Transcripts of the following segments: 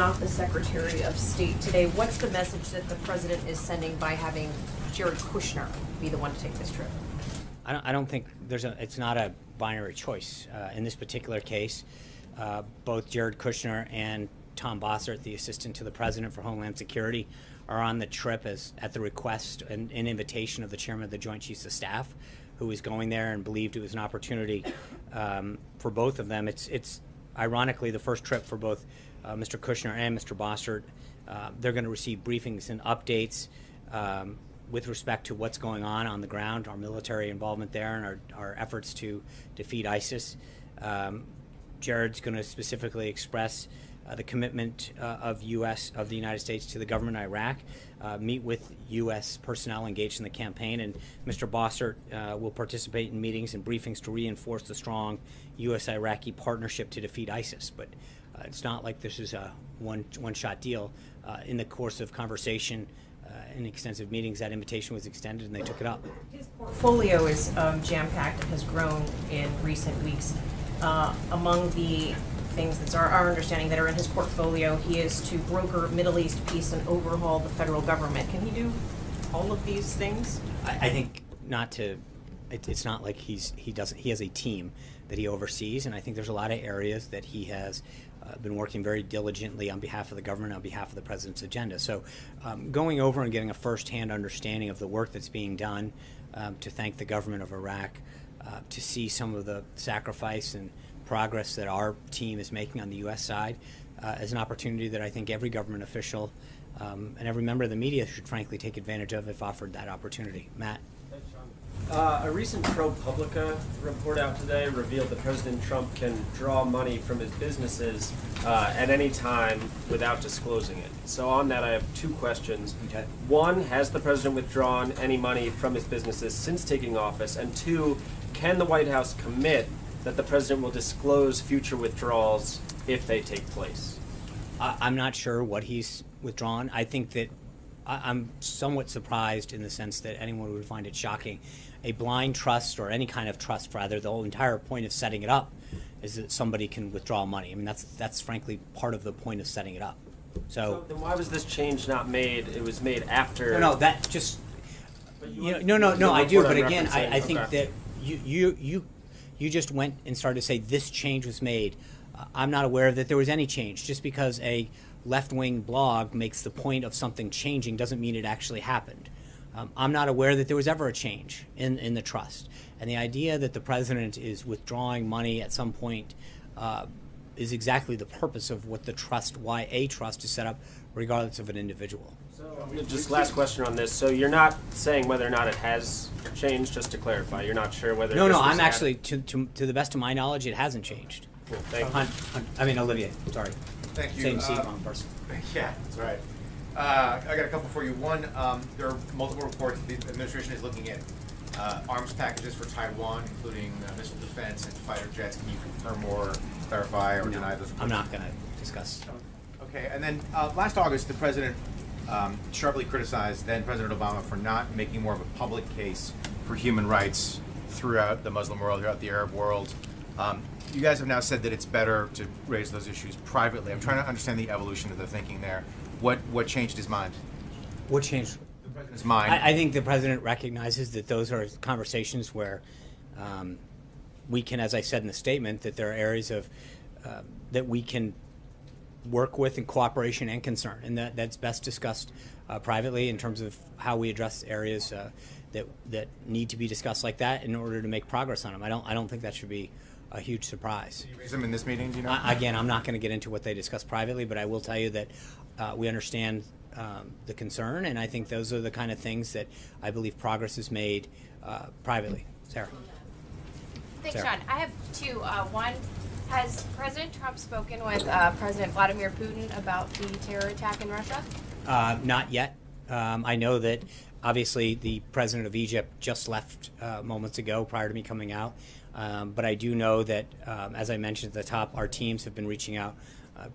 Not the Secretary of State today. What's the message that the president is sending by having Jared Kushner be the one to take this trip? I don't think it's not a binary choice. In this particular case, both Jared Kushner and Tom Bossert, the assistant to the president for Homeland Security, are on the trip at the request and invitation of the chairman of the Joint Chiefs of Staff, who was going there and believed it was an opportunity for both of them. It's ironically the first trip for both Mr. Kushner and Mr. Bossert. They're going to receive briefings and updates with respect to what's going on the ground, our military involvement there, and our efforts to defeat ISIS. Jared's going to specifically express the commitment of the United States to the government of Iraq, meet with U.S. personnel engaged in the campaign, and Mr. Bossert will participate in meetings and briefings to reinforce the strong U.S.-Iraqi partnership to defeat ISIS. But it's not like this is a one-shot deal. In the course of conversation and extensive meetings, that invitation was extended and they took it up. His portfolio is jam-packed and has grown in recent weeks. Among the things that's our understanding that are in his portfolio, he is to broker Middle East peace and overhaul the federal government. Can he do all of these things? I think not to. It's not like he has a team that he oversees, and I think there's a lot of areas that he has been working very diligently on behalf of the government, on behalf of the president's agenda. So going over and getting a first-hand understanding of the work that's being done, to thank the government of Iraq, to see some of the sacrifice and progress that our team is making on the U.S. side, is an opportunity that I think every government official and every member of the media should frankly take advantage of if offered that opportunity. Matt? A recent ProPublica report out today revealed that President Trump can draw money from his businesses at any time without disclosing it. So on that, I have two questions. Okay. One, has the president withdrawn any money from his businesses since taking office? And two, can the White House commit that the president will disclose future withdrawals if they take place? I'm not sure what he's withdrawn. I think that I'm somewhat surprised in the sense that anyone would find it shocking. A blind trust, or any kind of trust rather, the whole entire point of setting it up is that somebody can withdraw money. I mean, that's frankly part of the point of setting it up. So then why was this change not made? It was made after. No, that just. No. I do, but again, I think that you just went and started to say this change was made. I'm not aware that there was any change. Just because a left-wing blog makes the point of something changing doesn't mean it actually happened. I'm not aware that there was ever a change in the trust. And the idea that the president is withdrawing money at some point is exactly the purpose of what the trust, why a trust is set up, regardless of an individual. So, just last question on this. So you're not saying whether or not it has changed, just to clarify. You're not sure whether. No, I'm actually, to the best of my knowledge, it hasn't changed. Cool. Thank you. Olivier, sorry. Thank you. Same seat, wrong person. Yeah, that's right. I got a couple for you. One, there are multiple reports the administration is looking at arms packages for Taiwan, including missile defense and fighter jets. Can you confirm or clarify or deny those reports? I'm not going to discuss. Okay, and then last August, the president sharply criticized then President Obama for not making more of a public case for human rights throughout the Muslim world, throughout the Arab world. You guys have now said that it's better to raise those issues privately. I'm trying to understand the evolution of the thinking there. What changed his mind? What changed? The president's mind. I think the president recognizes that those are conversations where we can, as I said in the statement, that there are areas of that we can work with in cooperation and concern, and that's best discussed privately in terms of how we address areas that need to be discussed like that in order to make progress on them. I don't think that should be a huge surprise. Did you raise them in this meeting? Do you know? Again, I'm not going to get into what they discuss privately, but I will tell you that we understand the concern, and I think those are the kind of things that I believe progress is made privately. Sarah. Thanks, John. I have two. One, has President Trump spoken with President Vladimir Putin about the terror attack in Russia? Not yet. I know that obviously the president of Egypt just left moments ago prior to me coming out. But I do know that, as I mentioned at the top, our teams have been reaching out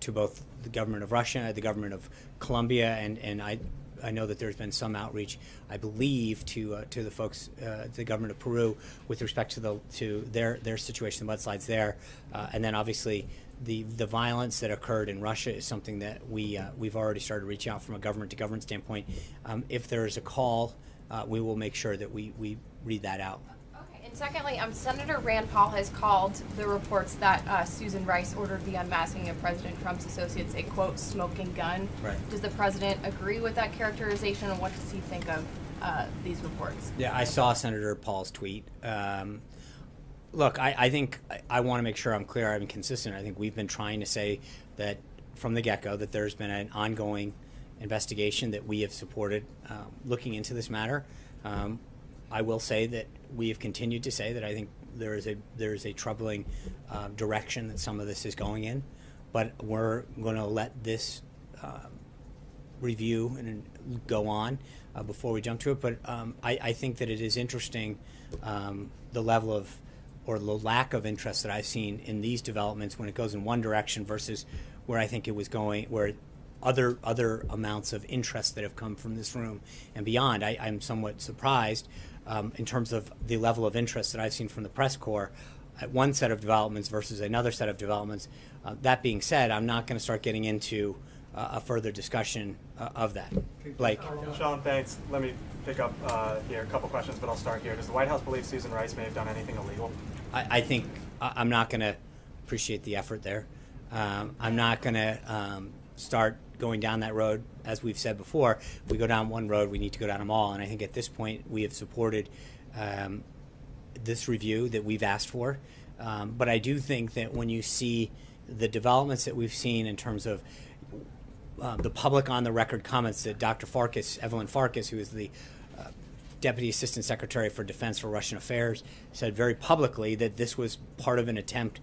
to both the government of Russia, the government of Colombia, and I know that there's been some outreach, I believe, to the folks, the government of Peru, with respect to their situation, the mudslides there, and then obviously the violence that occurred in Russia is something that we've already started reaching out from a government to government standpoint. If there is a call, we will make sure that we read that out. Okay. And secondly, Senator Rand Paul has called the reports that Susan Rice ordered the unmasking of President Trump's associates a, quote, smoking gun. Right. Does the president agree with that characterization, and what does he think of these reports? Yeah, I saw Senator Paul's tweet. Look, I think I want to make sure I'm clear, I'm consistent. I think we've been trying to say that from the get-go that there's been an ongoing investigation that we have supported looking into this matter. I will say that we have continued to say that I think there is a troubling direction that some of this is going in, but we're going to let this review and go on before we jump to it. But I think that it is interesting the level of or the lack of interest that I've seen in these developments when it goes in one direction versus where I think it was going, where other amounts of interest that have come from this room and beyond. I'm somewhat surprised in terms of the level of interest that I've seen from the press corps at one set of developments versus another set of developments. That being said, I'm not going to start getting into a further discussion of that. Blake. Sean, thanks. Let me pick up here a couple questions, but I'll start here. Does the White House believe Susan Rice may have done anything illegal? I think I'm not going to appreciate the effort there. I'm not going to start going down that road. As we've said before, if we go down one road, we need to go down them all. And I think at this point, we have supported this review that we've asked for. But I do think that when you see the developments that we've seen in terms of the public on the record comments that Dr. Farkas, Evelyn Farkas, who is the Deputy Assistant Secretary for Defense for Russian Affairs, said very publicly that this was part of an attempt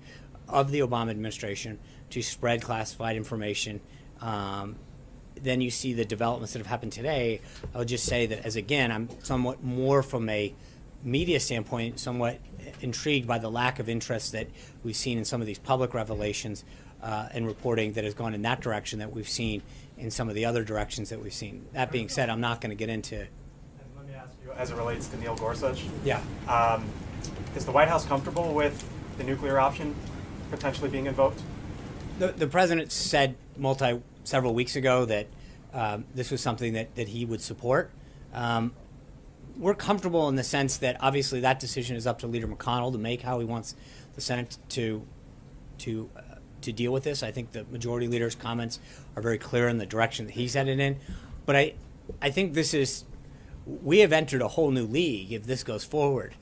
of the Obama administration to spread classified information. Then you see the developments that have happened today. I would just say that, as again, I'm somewhat more from a media standpoint, somewhat intrigued by the lack of interest that we've seen in some of these public revelations and reporting that has gone in that direction that we've seen in some of the other directions that we've seen. That being said, I'm not going to get into. And let me ask you, as it relates to Neil Gorsuch, Yeah. Is the White House comfortable with the nuclear option potentially being invoked? The president said several weeks ago that this was something that he would support. We're comfortable in the sense that obviously that decision is up to Leader McConnell to make how he wants the Senate to deal with this. I think the majority leader's comments are very clear in the direction that he's headed in. But I think we have entered a whole new league if this goes forward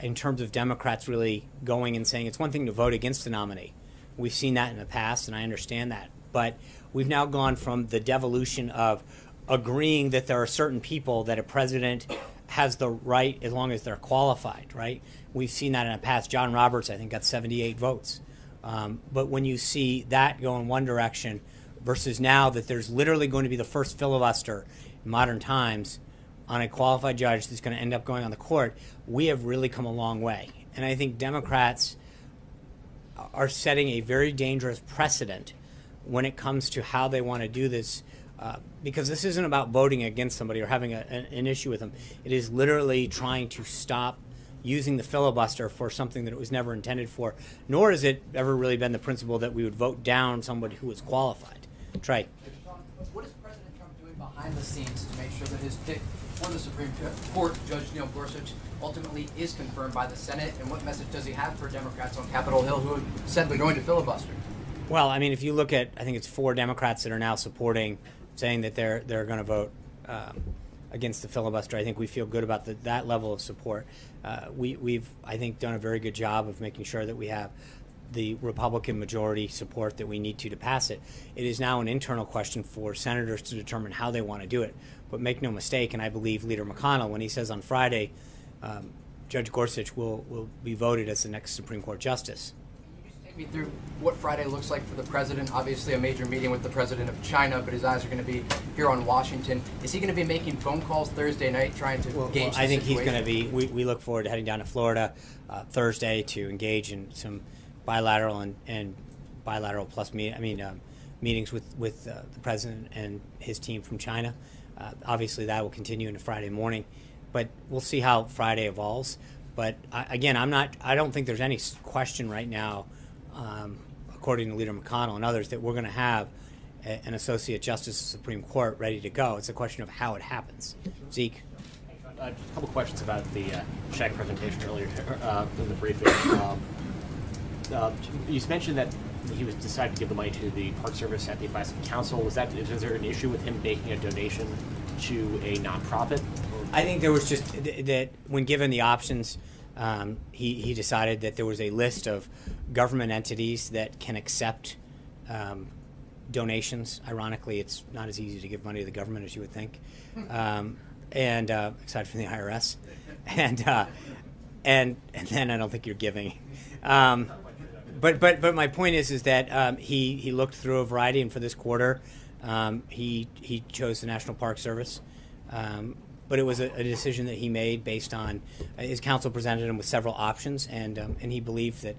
in terms of Democrats really going and saying it's one thing to vote against a nominee. We've seen that in the past, and I understand that. But we've now gone from the devolution of agreeing that there are certain people that a president has the right as long as they're qualified, right? We've seen that in the past. John Roberts, I think, got 78 votes. But when you see that go in one direction versus now that there's literally going to be the first filibuster in modern times on a qualified judge that's going to end up going on the court, we have really come a long way. And I think Democrats are setting a very dangerous precedent when it comes to how they want to do this, because this isn't about voting against somebody or having an issue with them. It is literally trying to stop using the filibuster for something that it was never intended for, nor has it ever really been the principle that we would vote down somebody who is qualified. Trey. What is President Trump doing behind the scenes to make sure that his pick for the Supreme Court, Judge Neil Gorsuch, ultimately is confirmed by the Senate? And what message does he have for Democrats on Capitol Hill who said they're going to filibuster? Well, I mean, if you look at, I think it's 4 Democrats that are now saying that they're going to vote against the filibuster. I think we feel good about that level of support. We've, I think, done a very good job of making sure that we have the Republican majority support that we need to pass it. It is now an internal question for senators to determine how they want to do it. But make no mistake, and I believe Leader McConnell, when he says on Friday, Judge Gorsuch will be voted as the next Supreme Court justice. Me through what Friday looks like for the president. Obviously a major meeting with the president of China, but his eyes are going to be here on Washington. Is he going to be making phone calls Thursday night trying to gauge the I think situation? He's going to be, we look forward to heading down to Florida Thursday to engage in some bilateral and bilateral plus meetings with the president and his team from China. Obviously that will continue into Friday morning, but we'll see how Friday evolves. But again, I don't think there's any question right now, according to Leader McConnell and others, that we're going to have an associate justice of the Supreme Court ready to go. It's a question of how it happens. Zeke? A couple questions about the check presentation earlier in the briefing. You mentioned that he was decided to give the money to the Park Service at the advice of council. Is there an issue with him making a donation to a nonprofit? I think there was just that when given the options, he decided that there was a list of government entities that can accept donations. Ironically, it's not as easy to give money to the government as you would think, and aside from the IRS, and then I don't think you're giving. But my point is that he looked through a variety, and for this quarter, he chose the National Park Service. But it was a decision that he made based on his counsel presented him with several options, and he believed that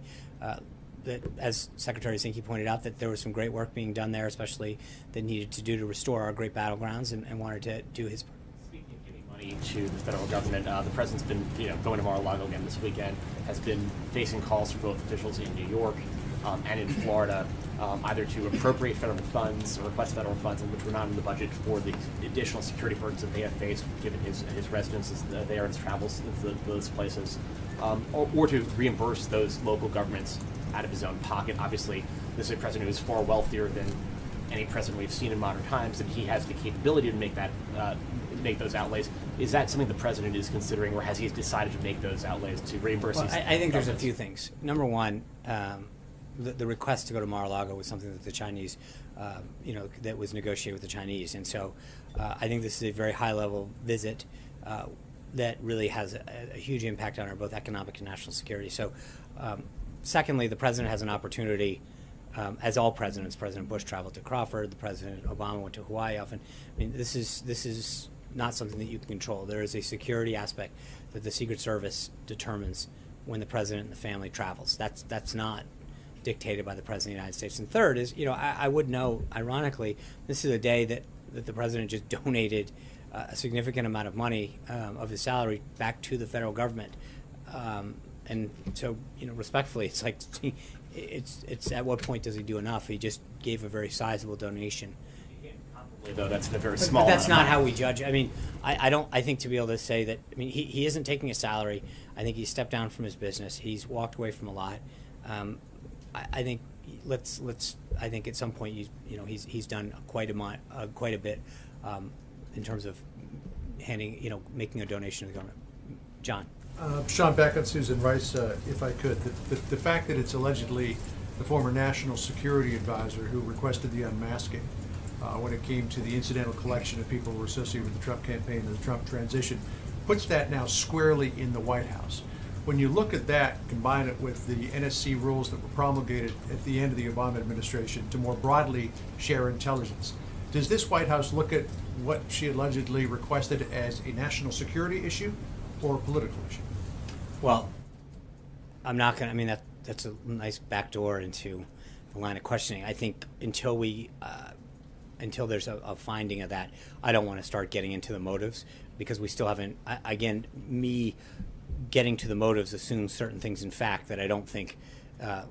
that, as Secretary Zinke pointed out, that there was some great work being done there, especially that needed to do to restore our great battlegrounds, and wanted to do his part. Speaking of giving money to the federal government, the president's been going to Mar-a-Lago again this weekend, has been facing calls from both officials in New York and in Florida, either to appropriate federal funds or request federal funds, which were not in the budget, for the additional security burdens that they have faced given his residences there and his travels to those places, or to reimburse those local governments out of his own pocket. Obviously, this is a president who is far wealthier than any president we've seen in modern times, and he has the capability to make those outlays. Is that something the president is considering, or has he decided to make those outlays to reimburse these I think there's a governments? few things. Number one, the request to go to Mar-a-Lago was something that the Chinese, that was negotiated with the Chinese. And so I think this is a very high-level visit that really has a huge impact on our both economic and national security. So secondly, the president has an opportunity, as all presidents, President Bush traveled to Crawford, the President Obama went to Hawaii often. I mean, this is not something that you can control. There is a security aspect that the Secret Service determines when the president and the family travels. That's not dictated by the President of the United States. And third is, I would know, ironically, this is a day that the President just donated a significant amount of money of his salary back to the federal government. And so, respectfully, it's like, it's at what point does he do enough? He just gave a very sizable donation. Though that's a very small. But that's not how we judge. I mean, I think to be able to say that. I mean, he isn't taking a salary. I think he's stepped down from his business. He's walked away from a lot. I think I think at some point he's done quite a bit in terms of making a donation to the government. John. Sean, back on Susan Rice, if I could. The fact that it's allegedly the former national security advisor who requested the unmasking when it came to the incidental collection of people who were associated with the Trump campaign and the Trump transition puts that now squarely in the White House. When you look at that, combine it with the NSC rules that were promulgated at the end of the Obama administration to more broadly share intelligence, does this White House look at what she allegedly requested as a national security issue or a political issue? Well, I'm not going to, I mean, that's a nice backdoor into the line of questioning. I think until there's a finding of that, I don't want to start getting into the motives, because we still haven't, again, me getting to the motives assumes certain things in fact that I don't think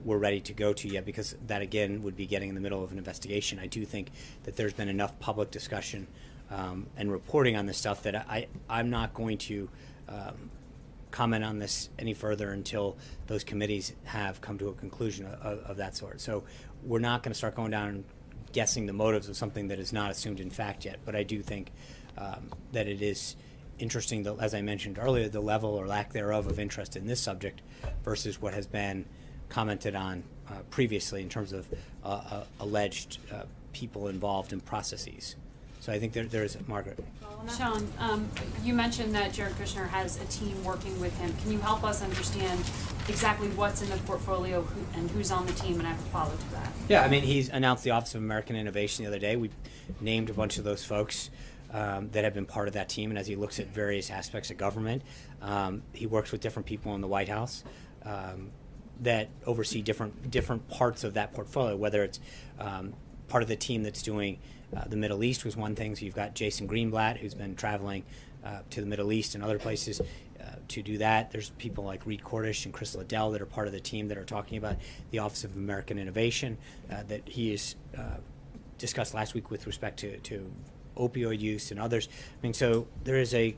we're ready to go to yet, because that, again, would be getting in the middle of an investigation. I do think that there's been enough public discussion and reporting on this stuff that I'm not going to comment on this any further until those committees have come to a conclusion of that sort. So we're not going to start going down and guessing the motives of something that is not assumed in fact yet. But I do think that it is interesting, that, as I mentioned earlier, the level or lack thereof of interest in this subject versus what has been commented on previously in terms of alleged people involved in processes. So I think there's Margaret. Sean, you mentioned that Jared Kushner has a team working with him. Can you help us understand exactly what's in the portfolio and who's on the team? And I have a follow to that. Yeah, I mean, he's announced the Office of American Innovation the other day. We named a bunch of those folks that have been part of that team. And as he looks at various aspects of government, he works with different people in the White House that oversee different parts of that portfolio, whether it's part of the team that's doing the Middle East was one thing. So you've got Jason Greenblatt, who's been traveling to the Middle East and other places to do that. There's people like Reed Cordish and Chris Liddell that are part of the team that are talking about the Office of American Innovation that he has discussed last week with respect to opioid use and others. I mean, so there is a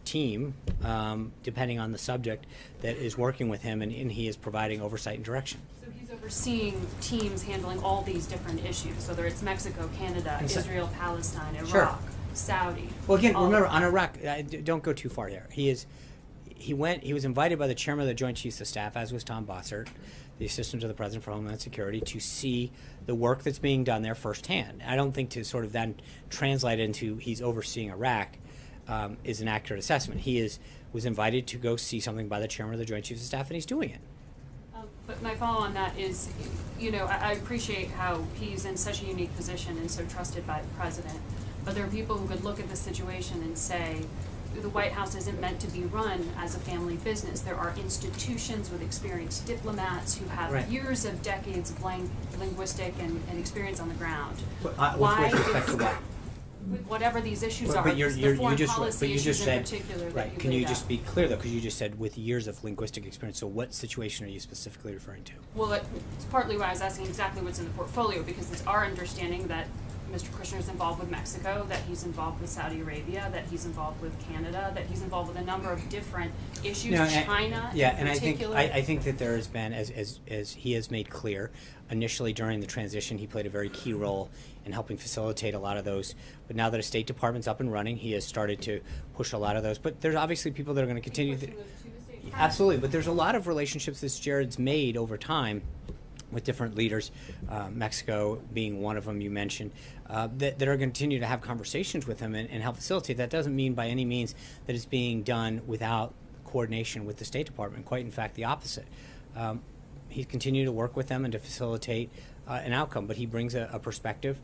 team, depending on the subject, that is working with him, and he is providing oversight and direction. So he's overseeing teams handling all these different issues, whether it's Mexico, Canada, And so- Israel, Palestine, Iraq, Sure. Saudi. Well, again, all remember of on that. Iraq, don't go too far there. He was invited by the chairman of the Joint Chiefs of Staff, as was Tom Bossert, the assistant to the president for Homeland Security, to see the work that's being done there firsthand. I don't think to sort of then translate into he's overseeing Iraq is an accurate assessment. He was invited to go see something by the chairman of the Joint Chiefs of Staff, and he's doing it. But my follow on that is, I appreciate how he's in such a unique position and so trusted by the president. But there are people who could look at the situation and say, the White House isn't meant to be run as a family business. There are institutions with experienced diplomats who have Right. years of decades of linguistic and experience on the ground. With Why respect is- to what? with whatever these issues are, But it's the foreign policy issues in said, particular that right? you Can you laid just out. be clear though? Because you just said with years of linguistic experience. So what situation are you specifically referring to? Well, it's partly why I was asking exactly what's in the portfolio, because it's our understanding that Mr. Kushner is involved with Mexico, that he's involved with Saudi Arabia, that he's involved with Canada, that he's involved with a number of different issues, No, and- China yeah, in and particular. I think that there has been, as he has made clear, initially during the transition, he played a very key role in helping facilitate a lot of those. But now that a State Department's up and running, he has started to push a lot of those. But there's obviously people that are going to continue. Absolutely, but there's a lot of relationships that Jared's made over time with different leaders, Mexico being one of them you mentioned, that are going to continue to have conversations with him and help facilitate. That doesn't mean by any means that it's being done without coordination with the State Department. Quite in fact, the opposite. He's continued to work with them and to facilitate an outcome, but he brings a perspective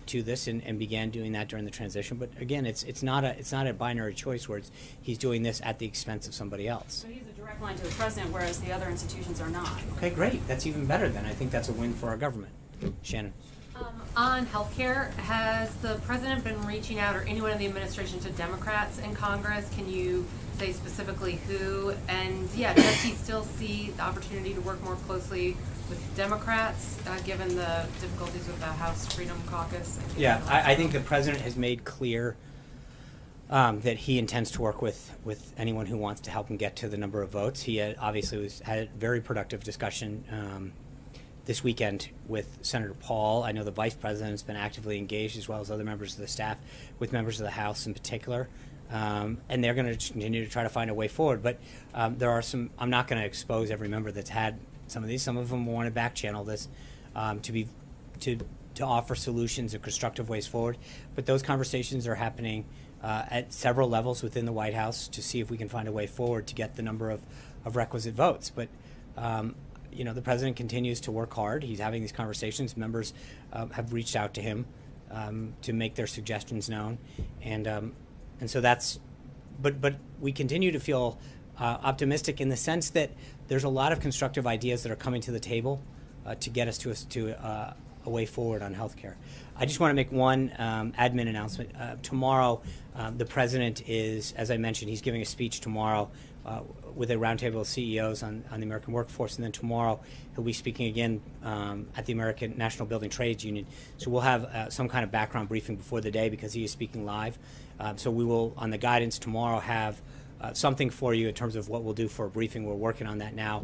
to this and began doing that during the transition. But again, it's not a binary choice where he's doing this at the expense of somebody else. So he's a direct line to the president, whereas the other institutions are not. Okay, great. That's even better then. I think that's a win for our government. Shannon. On healthcare, has the president been reaching out, or anyone in the administration, to Democrats in Congress? Can you say specifically who? And does he still see the opportunity to work more closely with Democrats, given the difficulties with the House Freedom Caucus? Yeah, I think the president has made clear that he intends to work with anyone who wants to help him get to the number of votes. He obviously had a very productive discussion this weekend with Senator Paul. I know the vice president has been actively engaged, as well as other members of the staff, with members of the House in particular. And they're going to continue to try to find a way forward. But there are some, I'm not going to expose every member that's had some of these. Some of them want to back channel this to offer solutions and constructive ways forward. But those conversations are happening at several levels within the White House to see if we can find a way forward to get the number of requisite votes. But the president continues to work hard. He's having these conversations. Members have reached out to him to make their suggestions known, and so that's. But we continue to feel optimistic in the sense that there's a lot of constructive ideas that are coming to the table to get us to a way forward on healthcare. I just want to make one admin announcement. Tomorrow, the president is, as I mentioned, he's giving a speech tomorrow with a roundtable of CEOs on the American workforce, and then tomorrow he'll be speaking again at the American National Building Trades Union. So we'll have some kind of background briefing before the day because he is speaking live. So we will, on the guidance tomorrow, have something for you in terms of what we'll do for a briefing. We're working on that now.